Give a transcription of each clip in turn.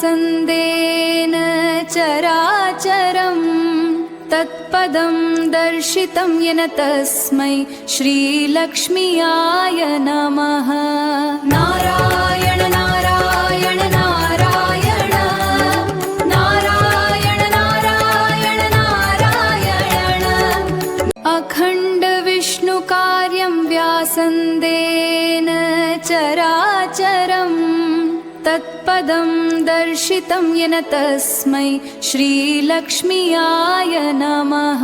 व्यासन्देन चराचरं तत्पदं दर्शितं येन तस्मै श्रीलक्ष्म्याय नमः। नारायण नारायण नारायण नारायण नारायण नारायण। अखण्ड विष्णुकार्यं व्यासन्देन चराचरं तत्पदं दर्शितं येन तस्मै श्रीलक्ष्म्याय नमः।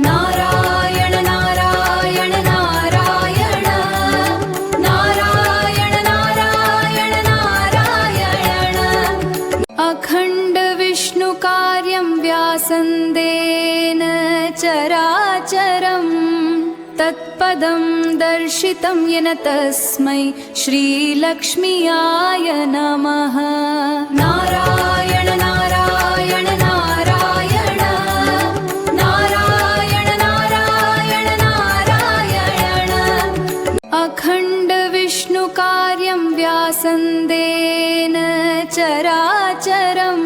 नारायण नारायण नारायण नारायण नारायण नारायण। अखण्ड विष्णुकार्यं व्यासन्देन चराचरं तत्पदं दर्शितं येन तस्मै श्रीलक्ष्म्याय नमः। नारायण नारायण नारायण नारायण नारायण नारायण। अखण्ड विष्णुकार्यं व्यासन्देन चराचरं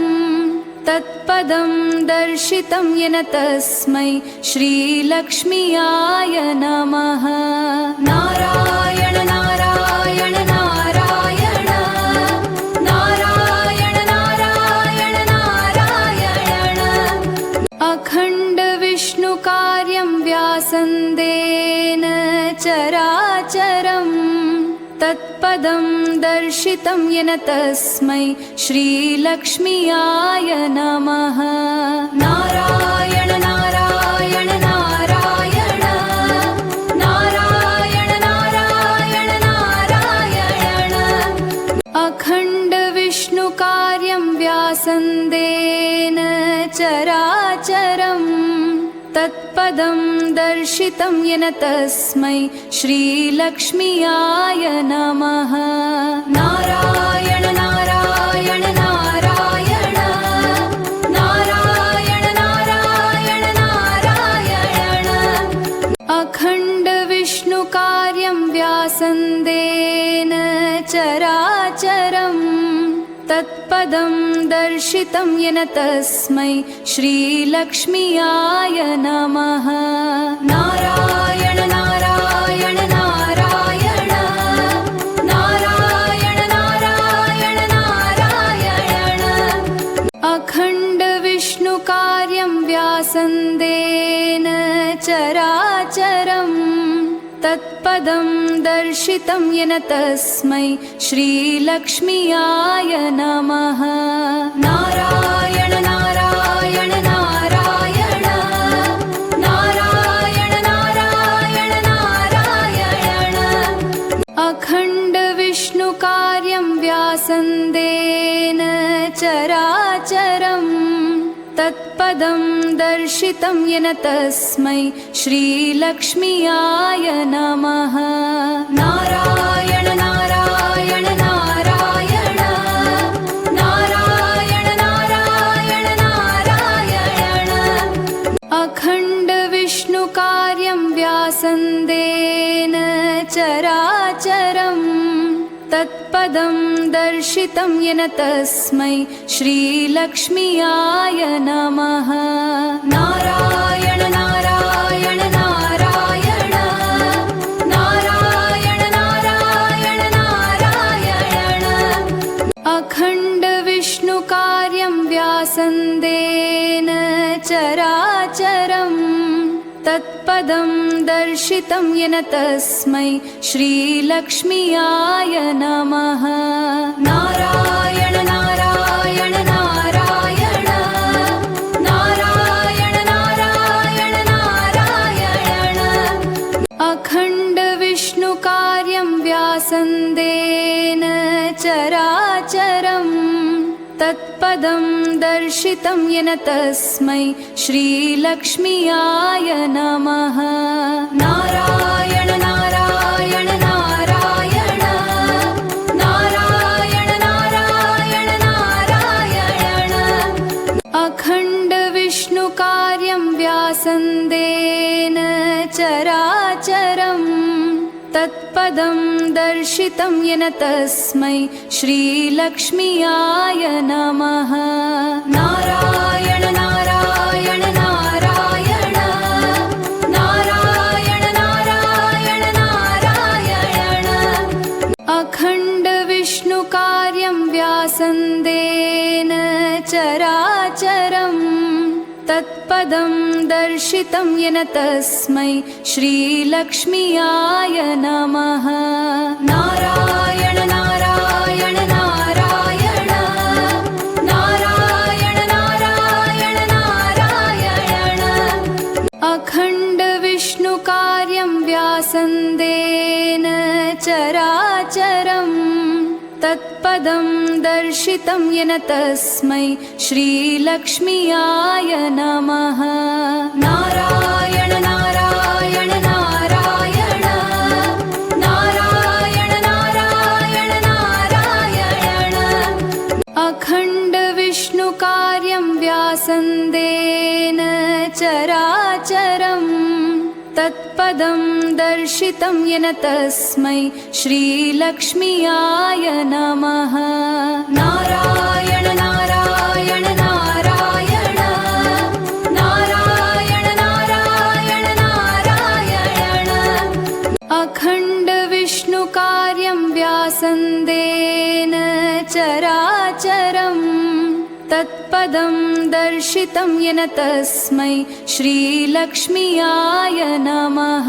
तत्पदं दर्शितं येन तस्मै श्रीलक्ष्म्याय नमः। नारायण नारायण नारायण नारायण नारायण नारायण। अखण्ड विष्णुकार्यं व्यासन्देन चराचरं तत्पदं दर्शितं येन तस्मै श्रीलक्ष्म्याय नमः। नारायण नारायण नारायण नारायण नारायण नारायण। अखण्ड विष्णुकार्यं व्यासन्देन चराचरं तत्पदं दर्शितं येन तस्मै श्रीलक्ष्म्याय नमः। नारायण नारायण नारायण नारायण नारायण नारायण। अखण्ड विष्णुकार्यं व्यासन्देन चराचरं तत्पदं दर्शितं येन तस्मै श्रीलक्ष्म्याय नमः। नारायण नारायण नारायण नारायण नारायण नारायण। अखण्ड विष्णुकार्यं व्यासन्देन चराचरं तत्पदं दर्शितं येन तस्मै श्रीलक्ष्म्याय नमः। नारायण नारायण नारायण नारायण नारायण नारायण। अखण्ड विष्णुकार्यं व्यासन्देन चराचरं तत्पदं दर्शितं येन तस्मै श्रीलक्ष्म्याय नमः। नारायण नारायण नारायण नारायण नारायण नारायण। अखण्ड विष्णुकार्यं व्यासन्देन चराचरं तत्पदं दर्शितं येन तस्मै श्रीलक्ष्म्याय नमः। नारायण नारायण नारायण नारायण नारायण नारायण। अखण्ड विष्णुकार्यं व्यासन्देन चराचरं तत्पदं दर्शितं येन तस्मै श्रीलक्ष्म्याय नमः। नारायण नारायण नारायण नारायण नारायण नारायण। अखण्ड विष्णुकार्यं व्यासन्देन चराचरं तत्पदं दर्शितं येन तस्मै श्रीलक्ष्म्याय नमः। नारायण नारायण नारायण नारायण नारायण नारायण। अखण्ड विष्णुकार्यं व्यासन्देन चराचरं तत्पदं दर्शितं येन तस्मै श्रीलक्ष्म्याय नमः। नारायण नारायण नारायण नारायण नारायण नारायण। अखण्ड विष्णुकार्यं व्यासन्देन चराचरम् तत्पदं दर्शितं येन तस्मै श्रीलक्ष्म्याय नमः। नारायण नारायण नारायण नारायण नारायण नारायण। अखण्ड विष्णुकार्यं व्यासन्देन चराचरम् तत्पदं दर्शितं येन तस्मै श्रीलक्ष्म्याय नमः। नारायण नारायण नारायण नारायण नारायण नारायण। अखण्ड विष्णुकार्यं व्यासन्देन चराचरम् तत्पदं दर्शितं येन तस्मै श्रीलक्ष्म्याय नमः। नारायण नारायण नारायण नारायण नारायण नारायण। अखण्ड विष्णुकार्यं व्यासन्देन चराचरम् तत्पदं दर्शितं येन तस्मै श्रीलक्ष्म्याय नमः।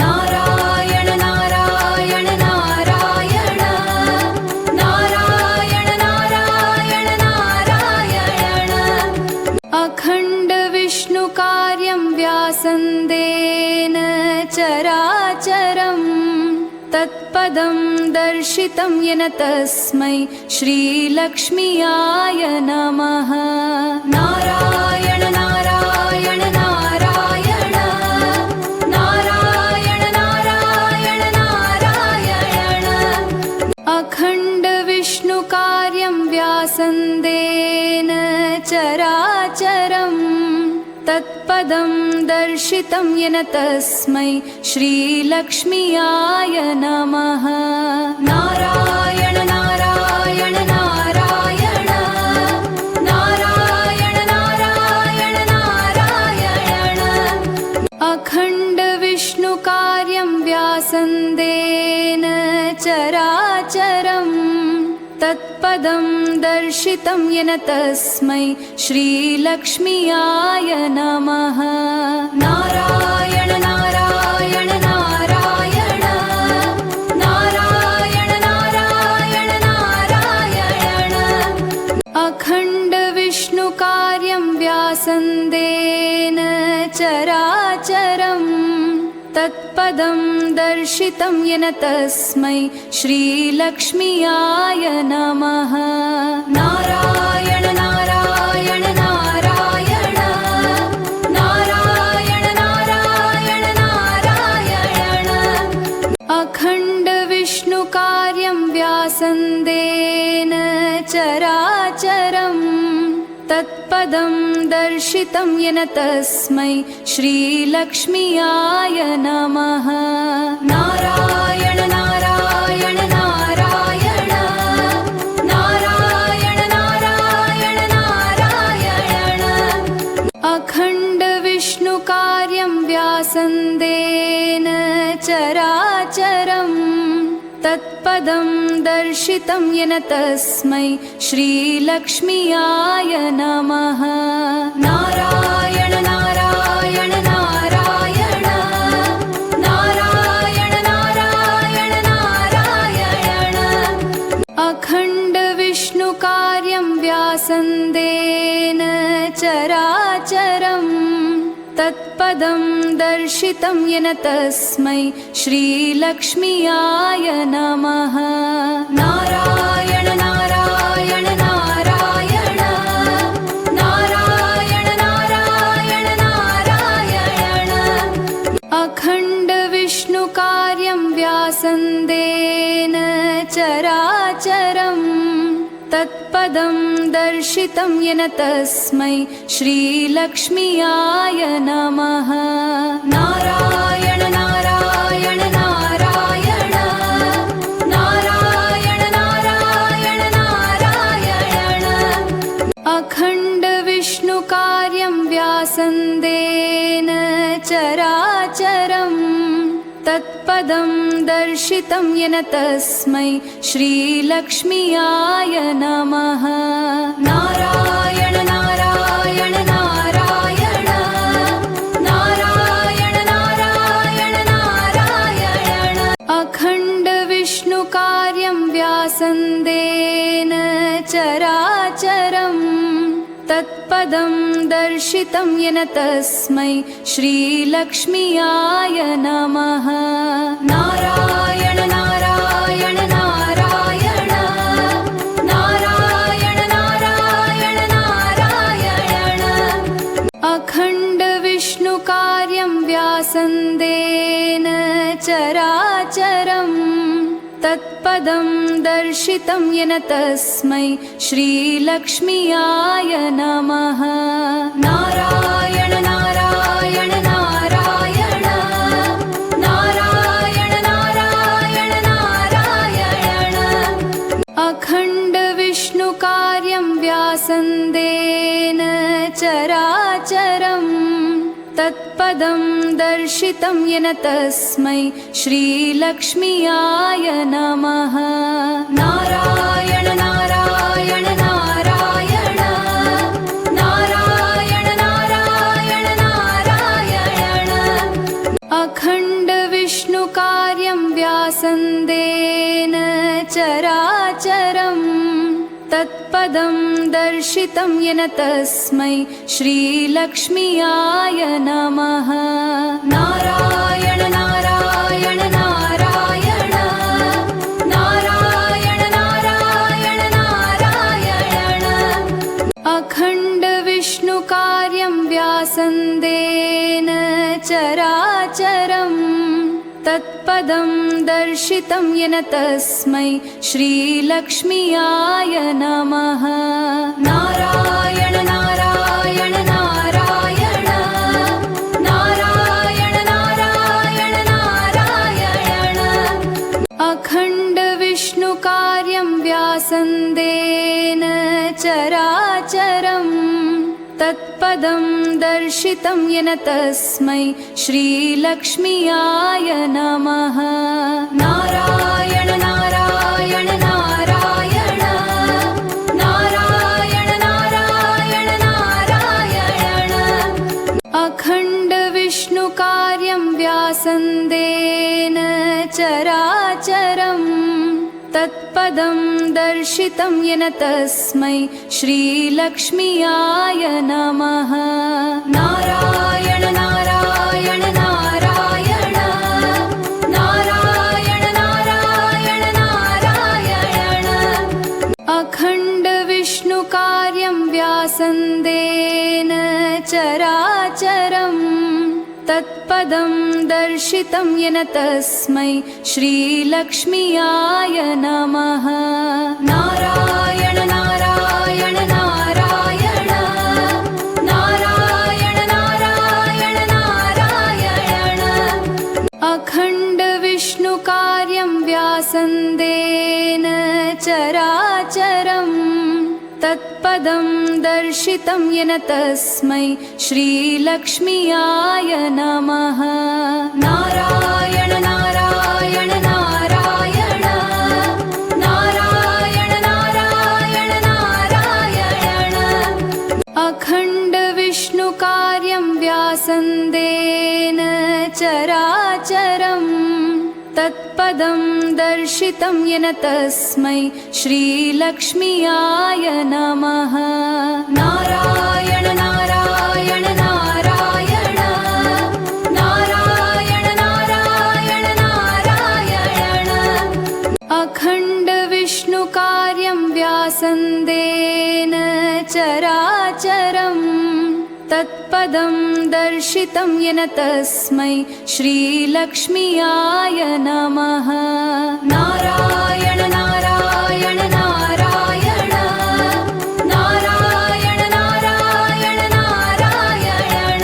नारायण नारायण नारायण नारायण नारायण नारायण। अखण्ड विष्णुकार्यं व्यासन्देन चराचरम् तत्पदं दर्शितं येन तस्मै श्रीलक्ष्म्याय नमः। नारायण नारायण नारायण नारायण नारायण नारायण। अखण्ड विष्णुकार्यं व्यासन्देन चराचरम् तत्पदं दर्शितं येन तस्मै श्रीलक्ष्म्याय नमः। नारायण नारायण नारायण नारायण नारायण नारायण। अखण्ड विष्णुकार्यं व्यासन्देन चराचरम् तत्पदं दर्शितं येन तस्मै श्रीलक्ष्म्याय नमः। नारायण नारायण नारायण नारायण नारायण नारायण। अखण्ड विष्णुकार्यं व्यासन्देन चराचरम् तत्पदं दर्शितं येन तस्मै श्रीलक्ष्म्याय नमः। नारायण नारायण नारायण नारायण नारायण नारायण। अखण्ड विष्णुकार्यं व्यासन्देन चराचरम् तत्पदं दर्शितं येन तस्मै श्रीलक्ष्म्याय नमः। नारायण नारायण नारायण नारायण नारायण नारायण। अखण्ड विष्णुकार्यं व्यासन्देन चराचरम् तत्पदं दर्शितं येन तस्मै श्रीलक्ष्म्याय नमः। नारायण नारायण नारायण नारायण नारायण नारायण। अखण्ड विष्णुकार्यं व्यासन्देन चराचरम् तत्पदं दर्शितं येन तस्मै श्रीलक्ष्म्याय नमः। नारायण नारायण नारायण नारायण नारायण नारायण। अखण्ड विष्णुकार्यं व्यासन्देन चराचरम् तत्पदं दर्शितं येन तस्मै श्रीलक्ष्म्याय नमः। नारायण नारायण नारायण व्यासन्देन चराचरं तत्पदं दर्शितं येन तस्मै श्रीलक्ष्म्याय नमः। नारायण नारायण नारायण नारायण नारायण नारायण अखण्ड विष्णुकार्यं व्यासन्देन चराचरं तत्पदं दर्शितं येन तस्मै श्रीलक्ष्म्याय नमः। नारायण नारायण नारायण नारायण नारायण नारायण अखण्ड विष्णुकार्यं व्यासन्देन चराचरं तत्पदं दर्शितं येन तस्मै श्रीलक्ष्म्याय नमः। नारायण नारायण नारायण नारायण नारायण नारायण अखण्ड विष्णुकार्यं व्यासन्देन चराचरं तत्पदं दर्शितं येन तस्मै श्रीलक्ष्म्याय नमः। नारायण नारायण नारायण नारायण नारायण नारायण अखण्ड विष्णुकार्यं व्यासन्देन चराचरं तत्पदं दर्शितं येन तस्मै श्रीलक्ष्म्याय नमः। नारायण नारायण नारायण नारायण नारायण नारायण अखण्ड विष्णुकार्यं व्यासन्देन चराचरं तत्पदं दर्शितं येन तस्मै श्रीलक्ष्म्याय नमः। नारायण नारायण नारायण नारायण नारायण नारायण अखण्ड विष्णुकार्यं व्यासन्देन चराचरं तत्पदं दर्शितं येन तस्मै श्रीलक्ष्म्याय नमः। नारायण नारायण नारायण नारायण नारायण नारायण अखण्ड विष्णुकार्यं व्यासन्देन चराचरं तत्पदं दर्शितं येन तस्मै श्रीलक्ष्म्याय नमः। नारायण नारायण नारायण नारायण नारायण नारायण अखण्ड विष्णुकार्यं व्यासन्देन चराचरं तत्पदं दर्शितं येन तस्मै श्रीलक्ष्म्याय नमः। नारायण नारायण नारायण नारायण नारायण नारायण अखण्ड विष्णुकार्यं व्यासन्देन चराचरं तत्पदं दर्शितं येन तस्मै श्रीलक्ष्म्याय नमः। नारायण नारायण नारायण नारायण नारायण नारायण अखण्ड विष्णुकार्यं व्यासन्देन चराचरं तत्पदं दर्शितं येन तस्मै श्रीलक्ष्म्याय नमः। नारायण नारायण नारायण नारायण नारायण नारायण अखण्ड विष्णुकार्यं व्यासन्देन चराचरं तत्पदं दर्शितं येन तस्मै श्रीलक्ष्म्याय नमः। नारायण नारायण नारायण नारायण नारायण नारायण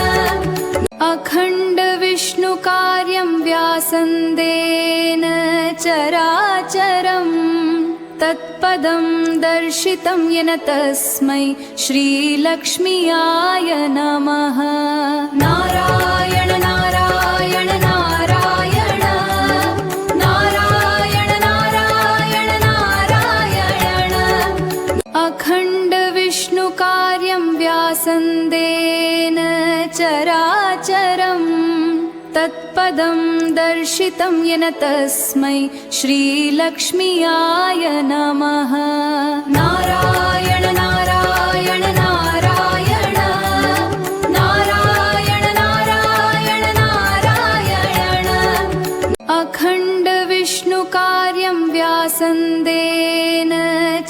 अखण्ड विष्णुकार्यं व्यासन्देन चराचरं तत्पदं दर्शितं येन तस्मै श्रीलक्ष्म्याय नमः। नारायण नारायण नारायण नारायण नारायण नारायण अखण्ड विष्णुकार्यं व्यासन्देन चराचरम् तत्पदं दर्शितं येन तस्मै श्रीलक्ष्म्याय नमः। नारायण नारायण नारायण नारायण नारायण नारायण अखण्ड विष्णुकार्यं व्यासन्देन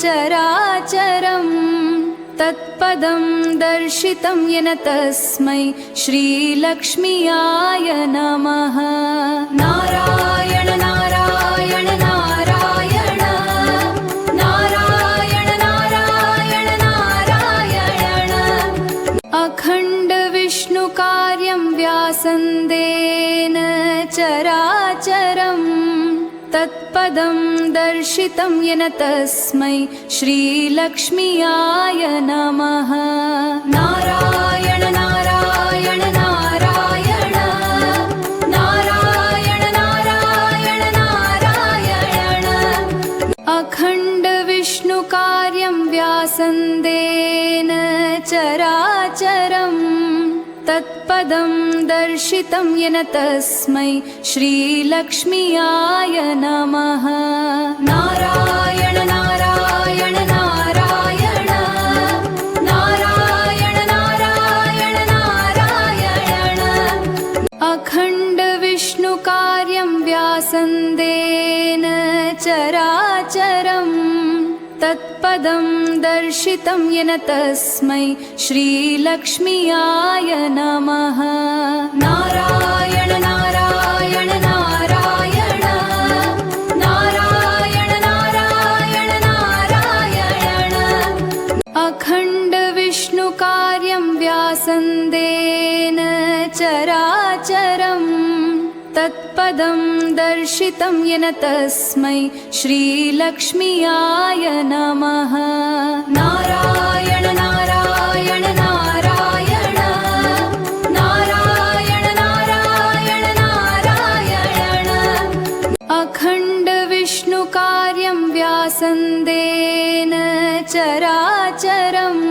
चराचरम् तत्पदं दर्शितं येन तस्मै श्रीलक्ष्म्याय नमः। नारायण नारायण नारायण नारायण नारायण नारायण अखण्ड विष्णुकार्यं व्यासन्देन चराचरम् तत्पदं दर्शितं येन तस्मै श्रीलक्ष्म्याय नमः। नारायण नारायण नारायण नारायण नारायण नारायण अखण्ड विष्णुकार्यं व्यासन्देन चराचरम् तत्पदं दर्शितं येन तस्मै श्रीलक्ष्म्याय नमः। नारायण नारायण नारायण नारायण नारायण नारायण अखण्ड विष्णुकार्यं व्यासन्देन चराचरम् तत्पदं दर्शितं येन तस्मै श्रीलक्ष्म्याय नमः। नारायण नारायण नारायण नारायण नारायण नारायण अखण्ड विष्णुकार्यं व्यासन्देन चराचरम् तत्पदं दर्शितं येन तस्मै श्रीलक्ष्म्याय नमः। नारायण नारायण नारायण नारायण नारायण नारायण अखण्ड विष्णुकार्यं व्यासन्देन चराचरम्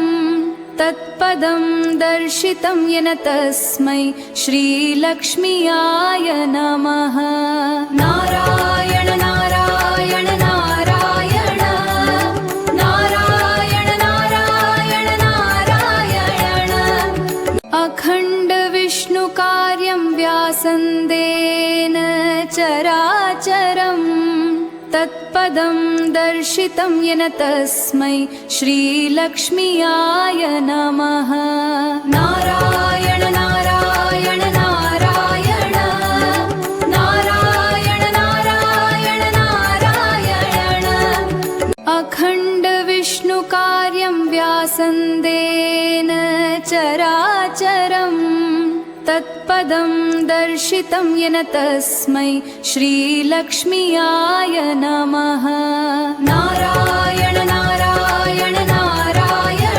तत्पदं दर्शितं येन तस्मै श्रीलक्ष्म्याय नमः। नारायण नारायण नारायण नारायण नारायण नारायण अखण्ड विष्णुकार्यं व्यासन्देन चराचरम् तत्पदं दर्शितं येन तस्मै श्रीलक्ष्म्याय नमः। नारायण नारायण नारायण नारायण नारायण नारायण अखण्ड विष्णुकार्यं व्यासन्देन चराचरम् तत्पदं दर्शितं येन तस्मै श्रीलक्ष्म्याय नमः। नारायण नारायण नारायण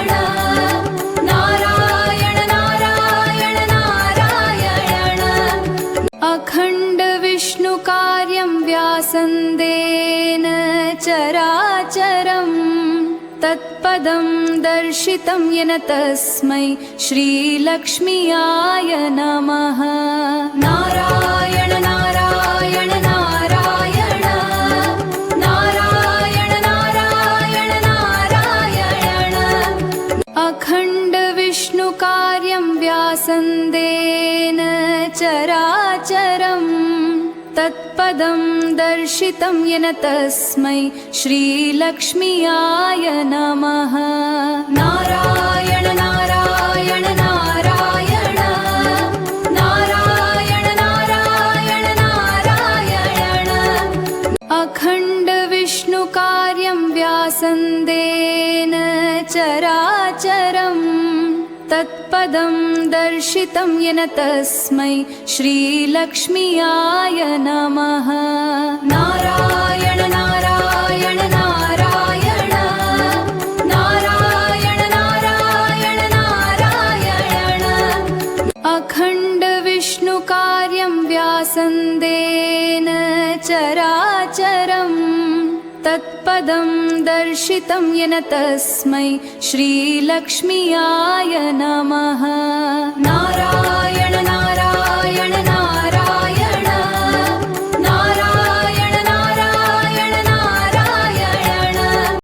नारायण नारायण नारायण अखण्ड विष्णुकार्यं व्यासन्देन चराचरम् तत्पदं दर्शितं येन तस्मै श्रीलक्ष्म्याय नमः। नारायण नारायण नारायण नारायण नारायण नारायण अखण्ड विष्णुकार्यं व्यासन्देन चराचरम् तत्पदं दर्शितं येन तस्मै श्रीलक्ष्म्याय नमः। नारायण नारायण नारायण नारायण नारायण नारायण अखण्ड विष्णुकार्यं व्यासन्देन चराचरम् तत्पदं दर्शितं येन तस्मै श्रीलक्ष्म्याय नमः। नारायण नारायण नारायण सन्देन चराचरं तत्पदं दर्शितं येन तस्मै श्रीलक्ष्म्याय नमः। नारायण